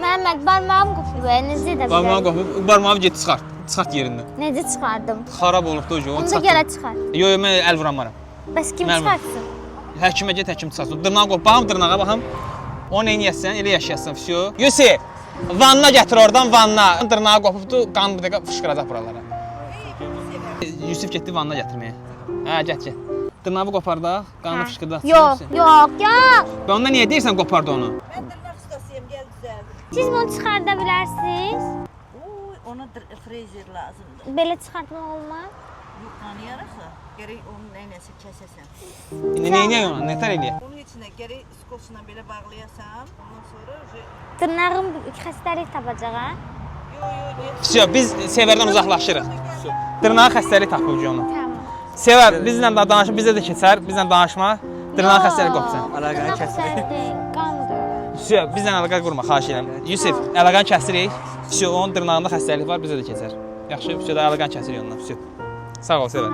Məhəmməd, barmağım qopub, necə edə Barmağı bilərəm? qopub, barmağı get çıxart. Çıxart yerindən. Necə çıxardım? Xarab olubdu o gün. Onu da gələ çıxart. Yo, yo, mən əl vuramaram. Bəs kim Mənim- çıxartsın? Həkimə get, həkim çıxartsın. Dırnağa qop, baxım dırnağa baxım. Onu neyniyəsən, elə yaşayasın, vəsiyo. Yusif, vanna gətir oradan, vanna. Dırnağa qopubdu, qan bir dəqiqə fışqıracaq buralara. Yusif getdi vanna gətirməyə. Hə, get. Dırnağı qopardaq, qanı fışqırdaq. Yox, yox, yox. Və onda niyə deyirsən qopardı onu? Ben dırnak ustasıyım, gel güzel. Siz bunu çıxarda bilərsiniz. Uy, ona freezer lazımdı. Belə çıxartmaq olmaz. Yukarı yarısı. Gerek onun neynəsə kəsəsən. Neyniyək ona, nətər eləyək? Bunun içine gerek skotçla belə bağlayasam, ondan sonra Dırnağım xəstəlik tapacaq, ha? Vəsiyo, biz Sevərdən uzaqlaşırıq. Dırnağa xəstəlik tapıb onu. Tamam. Sevər, bizlə də danışıb, bizə də keçər, bizlə danışma. Dırnağa xəstəlik qopsan. Əlaqəni kəsdik. Qandır. Vəsiyo, bizlə əlaqə qurma, xahiş edirəm. Yusif, əlaqəni kəsirik. Vəsiyo, onun dırnağında xəstəlik var, bizə də keçər. Yaxşı, Vəsiyo da əlaqəni kəsirik ondan. Vəsiyo. Sağ ol, Sevər.